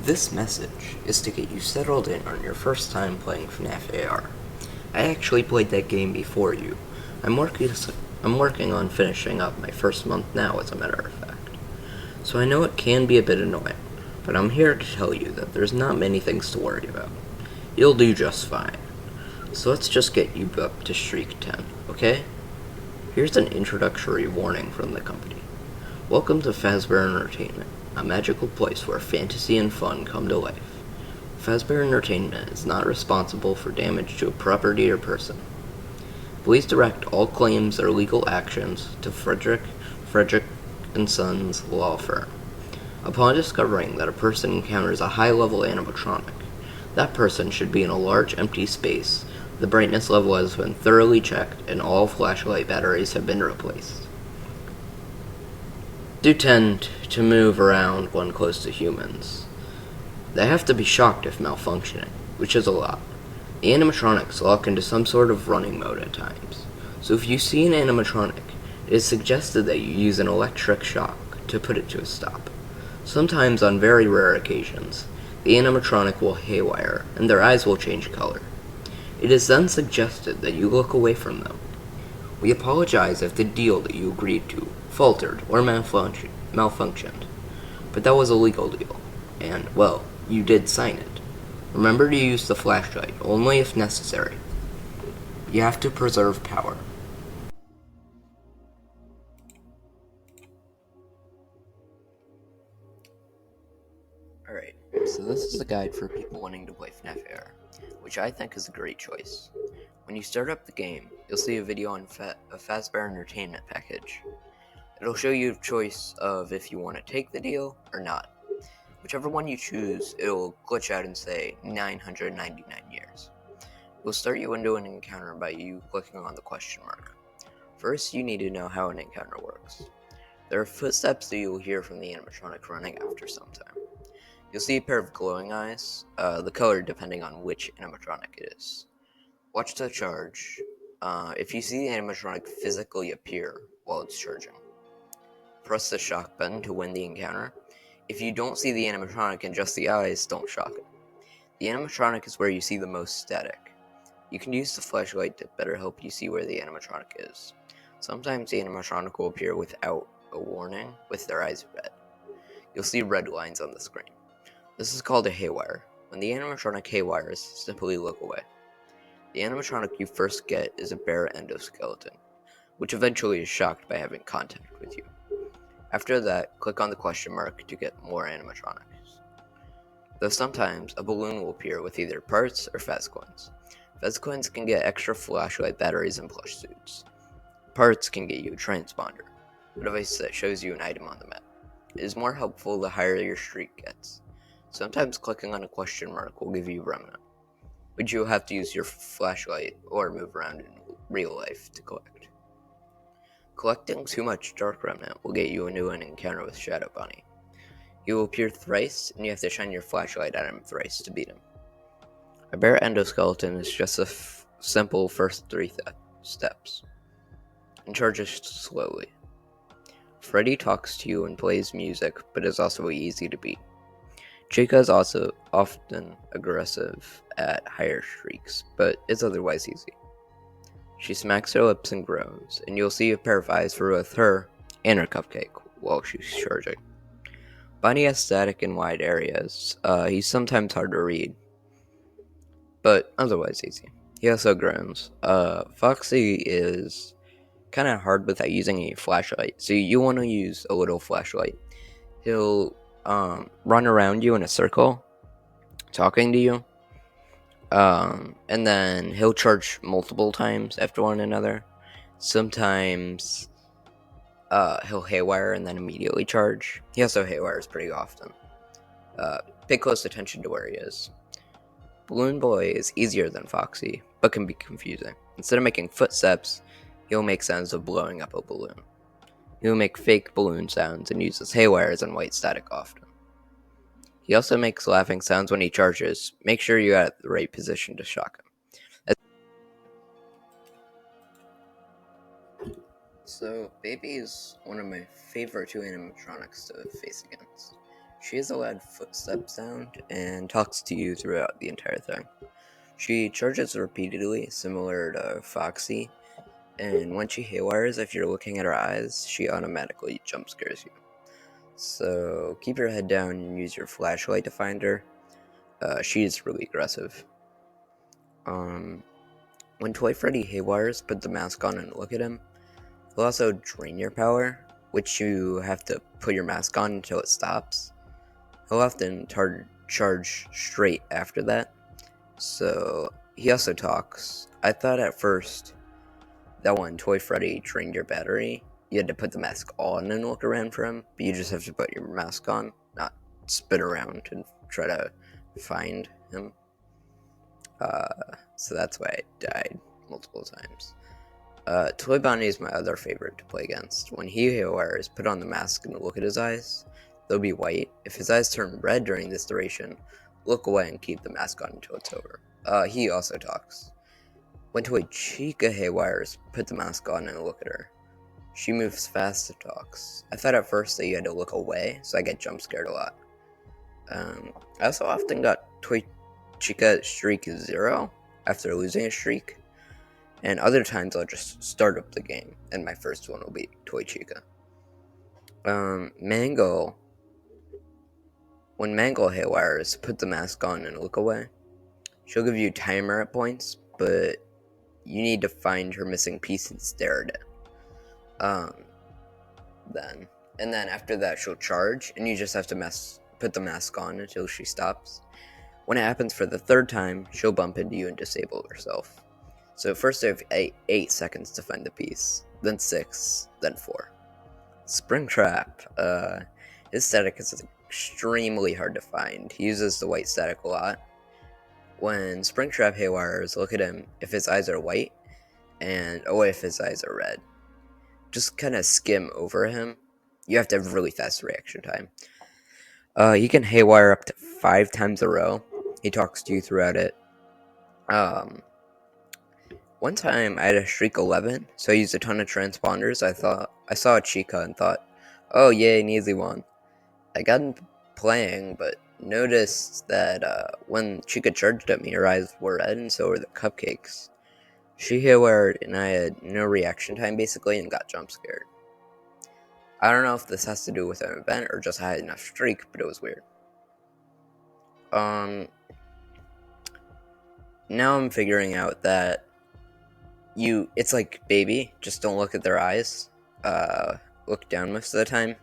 This message is to get you settled in on your first time playing FNaf AR. I actually played that game before you. I'm working on finishing up my first month now, as a matter of fact. So I know it can be a bit annoying, but I'm here to tell you that there's not many things to worry about. You'll do just fine. So let's just get you up to Streak 10, okay? Here's an introductory warning from the company. Welcome to Fazbear Entertainment, a magical place where fantasy and fun come to life. Fazbear Entertainment is not responsible for damage to a property or person. Please direct all claims or legal actions to Frederick & Sons Law Firm. Upon discovering that a person encounters a high-level animatronic, that person should be in a large empty space. The brightness level has been thoroughly checked and all flashlight batteries have been replaced. Do tend to move around when close to humans. They have to be shocked if malfunctioning, which is a lot. The animatronics lock into some sort of running mode at times, so if you see an animatronic, it is suggested that you use an electric shock to put it to a stop. Sometimes, on very rare occasions, the animatronic will haywire and their eyes will change color. It is then suggested that you look away from them. We apologize if the deal that you agreed to faltered or malfunctioned, but that was a legal deal, and, well, you did sign it. Remember to use the flashlight only if necessary. You have to preserve power. Alright, so this is a guide for people wanting to play FNaf AR, which I think is a great choice. When you start up the game, you'll see a video on a Fazbear Entertainment package. It'll show you a choice of if you want to take the deal or not. Whichever one you choose, it'll glitch out and say 999 years. We'll start you into an encounter by you clicking on the question mark. First, you need to know how an encounter works. There are footsteps that you'll hear from the animatronic running after some time. You'll see a pair of glowing eyes, the color depending on which animatronic it is. Watch the charge. If you see the animatronic physically appear while it's charging, press the shock button to win the encounter. If you don't see the animatronic and just the eyes, don't shock it. The animatronic is where you see the most static. You can use the flashlight to better help you see where the animatronic is. Sometimes the animatronic will appear without a warning, with their eyes red. You'll see red lines on the screen. This is called a haywire. When the animatronic haywires, simply look away. The animatronic you first get is a bare endoskeleton, which eventually is shocked by having contact with you. After that, click on the question mark to get more animatronics. Though sometimes, a balloon will appear with either parts or Fez coins. Fez coins can get extra flashlight batteries and plush suits. Parts can get you a transponder, a device that shows you an item on the map. It is more helpful the higher your streak gets. Sometimes clicking on a question mark will give you remnant, but you'll have to use your flashlight or move around in real life to collect. Collecting too much dark remnant will get you into an encounter with Shadow Bunny. He will appear thrice, and you have to shine your flashlight at him thrice to beat him. A bare endoskeleton is just a simple first 3 steps, and charges slowly. Freddy talks to you and plays music, but is also easy to beat. Chica is also often aggressive at higher streaks, but is otherwise easy. She smacks her lips and groans, and you'll see a pair of eyes for both her and her cupcake while she's charging. Bunny has static in wide areas. He's sometimes hard to read, but otherwise easy. He also groans. Foxy is kind of hard without using a flashlight, so you want to use a little flashlight. He'll run around you in a circle, talking to you, and then he'll charge multiple times after one another. Sometimes he'll haywire and then immediately charge. He also haywires pretty often. Pay close attention to where he is. Balloon Boy is easier than Foxy, but can be confusing. Instead of making footsteps, he'll make sounds of blowing up a balloon. He'll make fake balloon sounds and uses haywires and white static often. He also makes laughing sounds when he charges. Make sure you're at the right position to shock him. So, Baby is one of my favorite two animatronics to face against. She has a loud footstep sound and talks to you throughout the entire thing. She charges repeatedly, similar to Foxy, and when she haywires, if you're looking at her eyes, she automatically jump scares you. So keep your head down and use your flashlight to find her. She's really aggressive. When Toy Freddy haywires, put the mask on and look at him. He'll also drain your power, which you have to put your mask on until it stops. He'll often charge straight after that. So he also talks. I thought at first that when Toy Freddy drained your battery, you had to put the mask on and look around for him, but you just have to put your mask on, not spin around and try to find him. So that's why I died multiple times. Toy Bonnie is my other favorite to play against. When he haywires, put on the mask and look at his eyes. They'll be white. If his eyes turn red during this duration, look away and keep the mask on until it's over. He also talks. When Toy Chica haywires, put the mask on and look at her. She moves fast and talks. I thought at first that you had to look away, so I get jump scared a lot. I also often got Toy Chica streak 0 after losing a streak, and other times I'll just start up the game, and my first one will be Toy Chica. Mango. When Mango haywires, put the mask on and look away. She'll give you timer at points, but you need to find her missing piece and stare at it. Then after that she'll charge, and you just have to put the mask on until she stops. When it happens for the third time, she'll bump into you and disable herself. So first I have 8 seconds to find the piece, then 6, then 4. Springtrap. His static is extremely hard to find. He uses the white static a lot. When Springtrap haywires, look at him if his eyes are white, and away if his eyes are red. Just kind of skim over him. You have to have really fast reaction time. He can haywire up to 5 times a row. He talks to you throughout it. One time I had a streak 11, so I used a ton of transponders. I saw a Chica and thought, oh yay, an easy one. I got in playing, but noticed that when Chica charged at me, her eyes were red, and so were the cupcakes. She haywired, and I had no reaction time basically, and got jump scared. I don't know if this has to do with an event or just I had enough streak, but it was weird. Now I'm figuring out that it's like baby, just don't look at their eyes. Look down most of the time.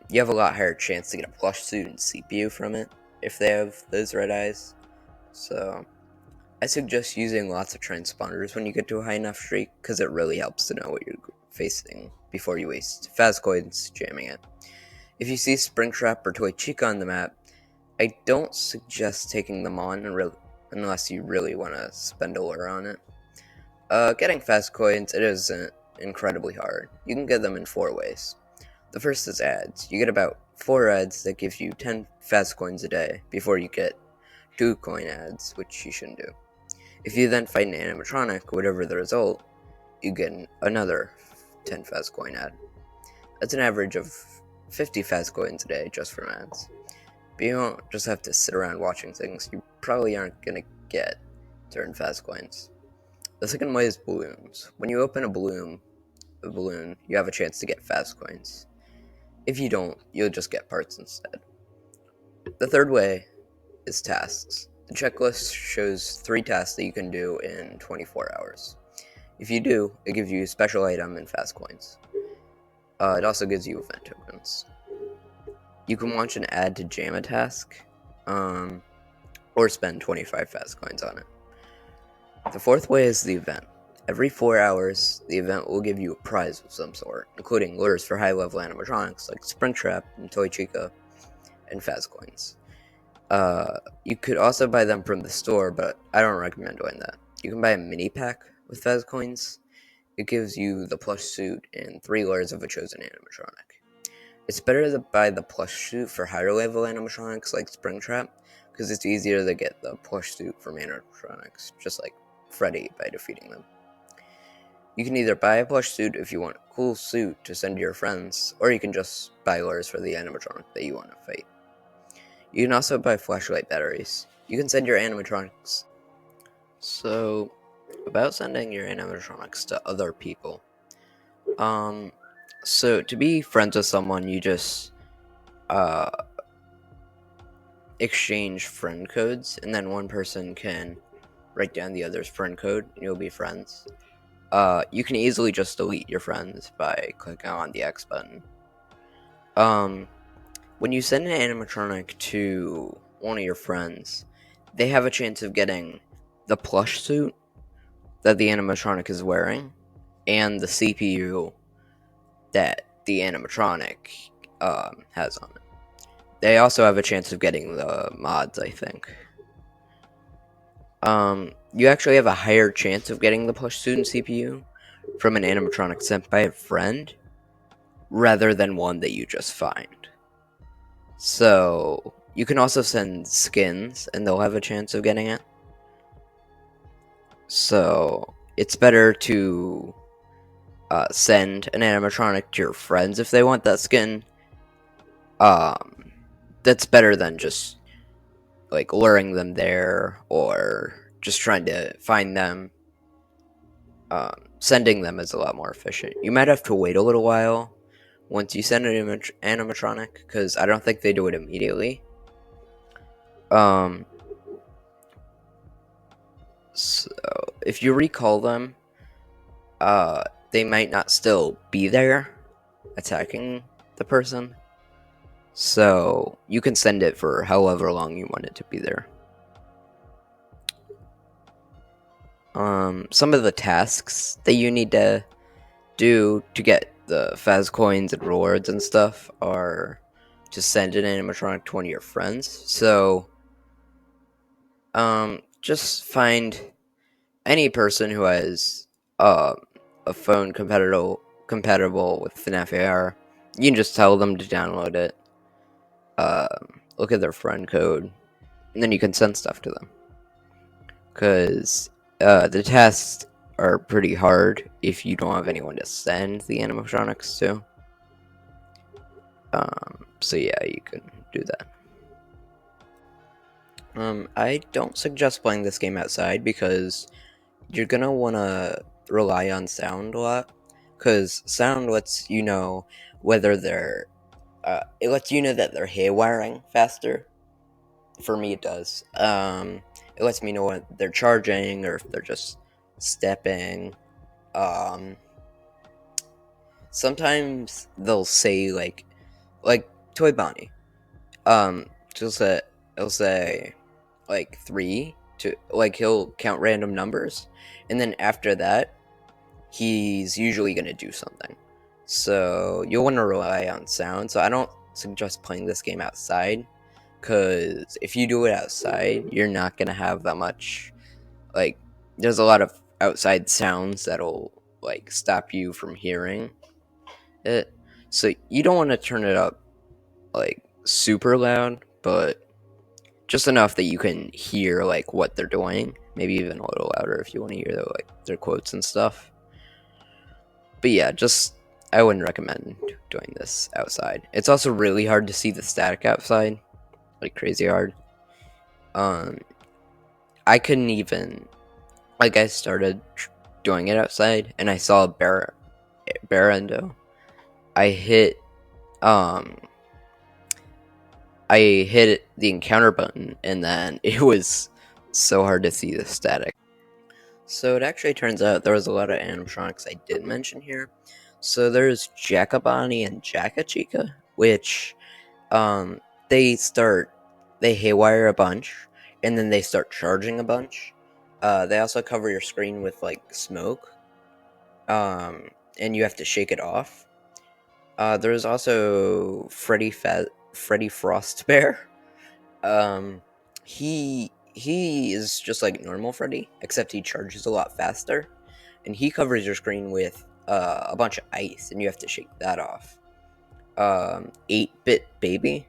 You have a lot higher chance to get a plush suit and CPU from it if they have those red eyes. So I suggest using lots of transponders when you get to a high enough streak, because it really helps to know what you're facing before you waste fast coins jamming it. If you see Springtrap or Toy Chica on the map, I don't suggest taking them on unless you really want to spend a lure on it. Getting fast coins, it isn't incredibly hard. You can get them in 4 ways. The first is ads. You get about 4 ads that give you 10 fast coins a day before you get 2 coin ads, which you shouldn't do. If you then fight an animatronic, whatever the result, you get another 10 fast coin ad. That's an average of 50 fast coins a day just from ads. But you won't just have to sit around watching things you probably aren't going to get to earn fast coins. The second way is balloons. When you open a balloon, you have a chance to get fast coins. If you don't, you'll just get parts instead. The third way is tasks. The checklist shows 3 tasks that you can do in 24 hours. If you do, it gives you a special item and fast coins. It also gives you event tokens. You can watch an ad to jam a task, or spend 25 fast coins on it. The fourth way is the event. Every 4 hours, the event will give you a prize of some sort, including lures for high-level animatronics like Springtrap and Toy Chica, and fast coins. You could also buy them from the store, but I don't recommend doing that. You can buy a mini pack with fast coins. It gives you the plush suit and 3 lures of a chosen animatronic. It's better to buy the plush suit for higher level animatronics like Springtrap, because it's easier to get the plush suit from animatronics, just like Freddy, by defeating them. You can either buy a plush suit if you want a cool suit to send to your friends, or you can just buy lures for the animatronic that you want to fight. You can also buy flashlight batteries. You can send your animatronics. So, about sending your animatronics to other people. So to be friends with someone, you just uh exchange friend codes, and then one person can write down the other's friend code, and you'll be friends. You can easily just delete your friends by clicking on the X button. When you send an animatronic to one of your friends, they have a chance of getting the plush suit that the animatronic is wearing, and the CPU that the animatronic has on it. They also have a chance of getting the mods, I think. You actually have a higher chance of getting the plush suit and CPU from an animatronic sent by a friend rather than one that you just find. So, you can also send skins and they'll have a chance of getting it. So, it's better to send an animatronic to your friends if they want that skin. That's better than just like luring them there or just trying to find them. Sending them is a lot more efficient. You might have to wait a little while once you send an animatronic, because I don't think they do it immediately. So if you recall them, they might not still be there attacking the person. So you can send it for however long you want it to be there. Some of the tasks that you need to do to get the Faz coins and rewards and stuff are to send an animatronic to one of your friends. So, just find any person who has a phone compatible with FNaf AR. You can just tell them to download it. Look at their friend code, and then you can send stuff to them. Because the tasks are pretty hard if you don't have anyone to send the animatronics to. So yeah, you can do that. I don't suggest playing this game outside because you're gonna wanna rely on sound a lot. Because sound lets you know whether they're, it lets you know that they're haywiring faster. For me, it does. It lets me know when they're charging or if they're just stepping. Sometimes they'll say like Toy Bonnie. She'll say it'll say like 3 to like he'll count random numbers, and then after that, he's usually gonna do something. So you'll want to rely on sound. So I don't suggest playing this game outside, because if you do it outside, you're not gonna have that much. Like, there's a lot of outside sounds that'll like stop you from hearing it. So you don't want to turn it up like super loud, but just enough that you can hear like what they're doing. Maybe even a little louder if you want to hear their quotes and stuff. But yeah, just I wouldn't recommend doing this outside. It's also really hard to see the static outside, like crazy hard. I couldn't even like I started doing it outside and I saw a barrendo. I hit um I hit the encounter button, and then it was so hard to see the static. So it actually turns out there was a lot of animatronics I did mention here. So there's Jackabani and Jackachica, which um they start they haywire a bunch, and then they start charging a bunch. They also cover your screen with like smoke, and you have to shake it off. There's also Freddy Frostbear. Um, he is just like normal Freddy, except he charges a lot faster, and he covers your screen with a bunch of ice, and you have to shake that off. 8-bit baby,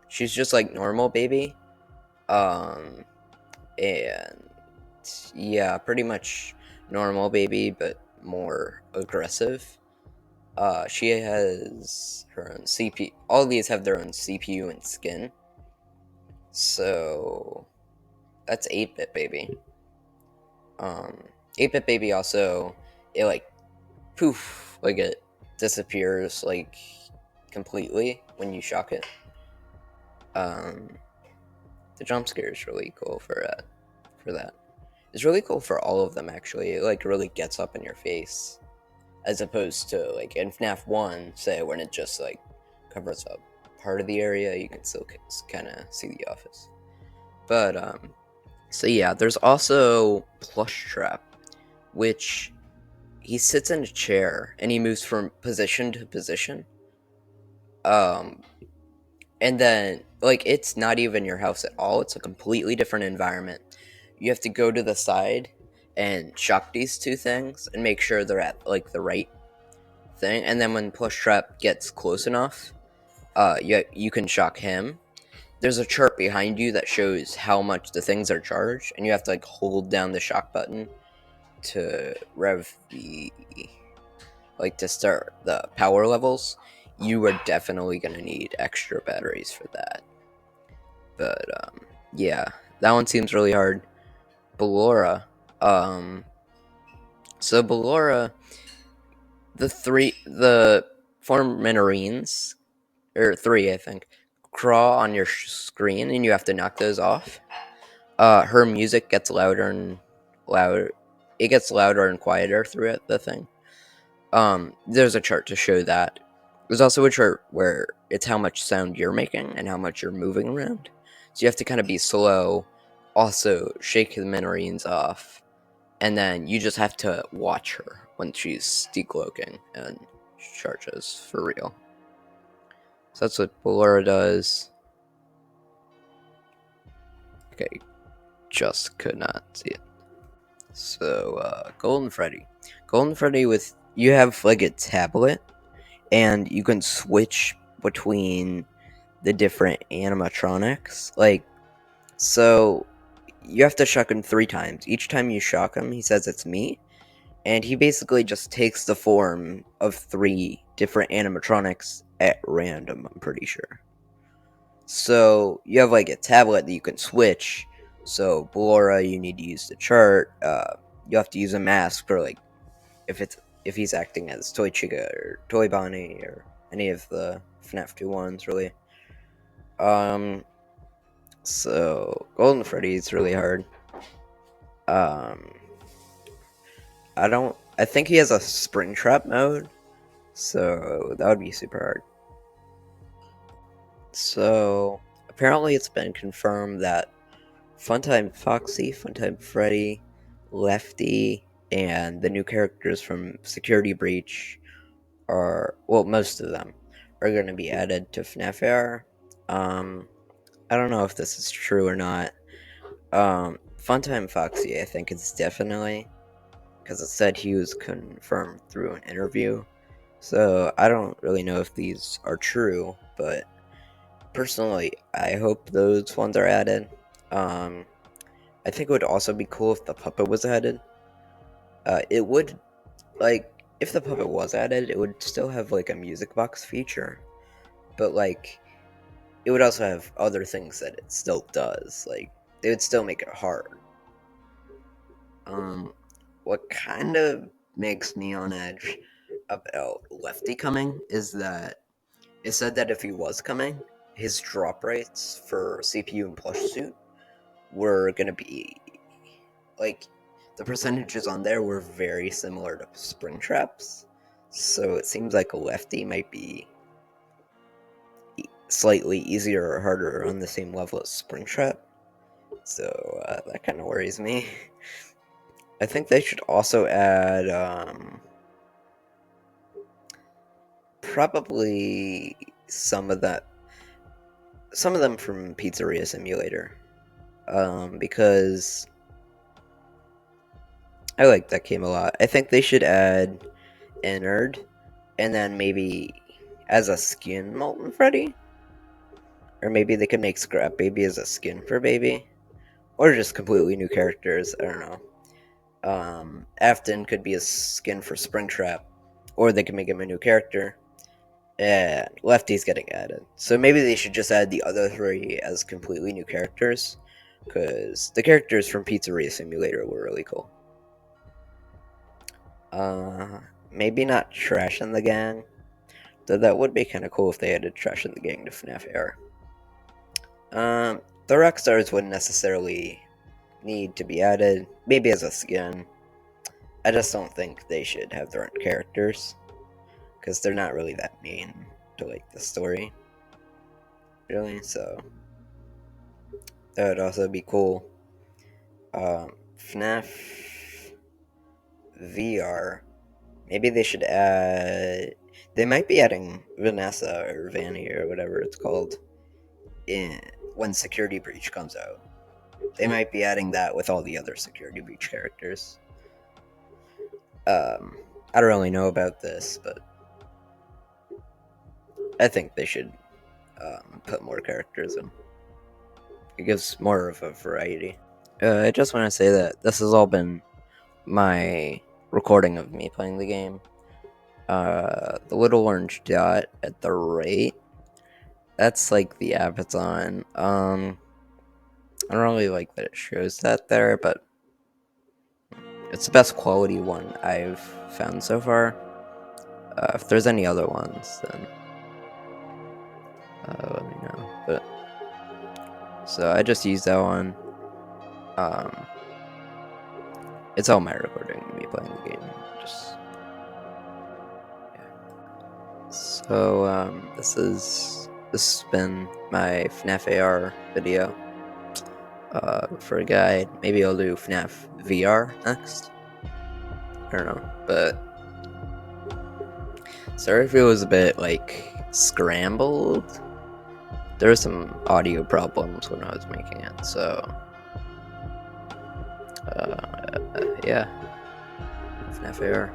she's just like normal baby. And yeah, pretty much normal baby, but more aggressive. She has her own CPU. All of these have their own CPU and skin. So that's 8-bit baby. 8-bit baby also, it like poof, like it disappears like completely when you shock it. The jump scare is really cool for that. It's really cool for all of them actually. It like really gets up in your face, as opposed to like in FNAF 1, say when it just like covers up part of the area, you can still kind of see the office. But so yeah, there's also Plush Trap, which he sits in a chair and he moves from position to position. And then like it's not even your house at all. It's a completely different environment. You have to go to the side and shock these two things and make sure they're at like the right thing. And then when Plush Trap gets close enough, you can shock him. There's a chart behind you that shows how much the things are charged, and you have to like hold down the shock button to rev the like to start the power levels. You are definitely gonna need extra batteries for that. But yeah, that one seems really hard. Ballora, so Ballora, the four Minarines, or three I think, crawl on your screen and you have to knock those off. Her music gets louder and louder. It gets louder and quieter throughout the thing. There's a chart to show that. There's also a chart where it's how much sound you're making and how much you're moving around. So you have to kind of be slow, also shake the Minarines off, and then you just have to watch her when she's decloaking and charges for real. So that's what Ballora does. Okay, just could not see it. So, Golden Freddy. Golden Freddy you have like a tablet, and you can switch between the different animatronics. Like, so you have to shock him 3 times. Each time you shock him, he says it's me, and he basically just takes the form of 3 different animatronics at random, I'm pretty sure. So you have like a tablet that you can switch. So Ballora, you need to use the chart. You have to use a mask for like if he's acting as Toy Chica or Toy Bonnie or any of the FNAF 2 ones, really. So Golden Freddy is really hard. I think he has a Springtrap mode, so that would be super hard. So apparently it's been confirmed that Funtime Foxy, Funtime Freddy, Lefty, and the new characters from Security Breach most of them are going to be added to FNAF AR. I don't know if this is true or not. Funtime Foxy, I think it's definitely, because it said he was confirmed through an interview. So I don't really know if these are true, but personally, I hope those ones are added. I think it would also be cool if the puppet was added. It would, like, if the puppet was added, it would still have, like, a music box feature. But, like, it would also have other things that it still does. Like, they would still make it hard. What kind of makes me on edge about Lefty coming is that it said that if he was coming, his drop rates for CPU and plush suit were going to be, like, the percentages on there were very similar to Springtrap's. So it seems like a Lefty might be slightly easier or harder on the same level as Springtrap. So that kind of worries me. I think they should also add probably some of them from Pizzeria Simulator, because I like that game a lot. I think they should add Innard, and then maybe as a skin Molten Freddy, or maybe they could make Scrap Baby as a skin for Baby, or just completely new characters. I don't know. Afton could be a skin for Springtrap, or they could make him a new character. And Lefty's getting added. So maybe they should just add the other three as completely new characters, because the characters from Pizzeria Simulator were really cool. Maybe not Trash in the Gang, though that would be kind of cool if they added Trash in the Gang to FNaf AR. The Rockstars wouldn't necessarily need to be added, maybe as a skin. I just don't think they should have their own characters, because they're not really that mean to like the story, really. So that would also be cool. FNaf VR, maybe they should add. They might be adding Vanessa or Vanny or whatever it's called in when Security Breach comes out. They might be adding that with all the other Security Breach characters. I don't really know about this, but I think they should put more characters in. It gives more of a variety. I just want to say that this has all been my recording of me playing the game. The little orange dot at the right, that's like the app it's on. I don't really like that it shows that there, but it's the best quality one I've found so far. If there's any other ones, then let me know. But so I just used that one. It's all my recording of me playing the game. Just yeah. So this has been my FNaf AR video. For a guide, maybe I'll do FNaf VR next. I don't know, but sorry if it was a bit like scrambled. There were some audio problems when I was making it, so yeah, FNaf AR.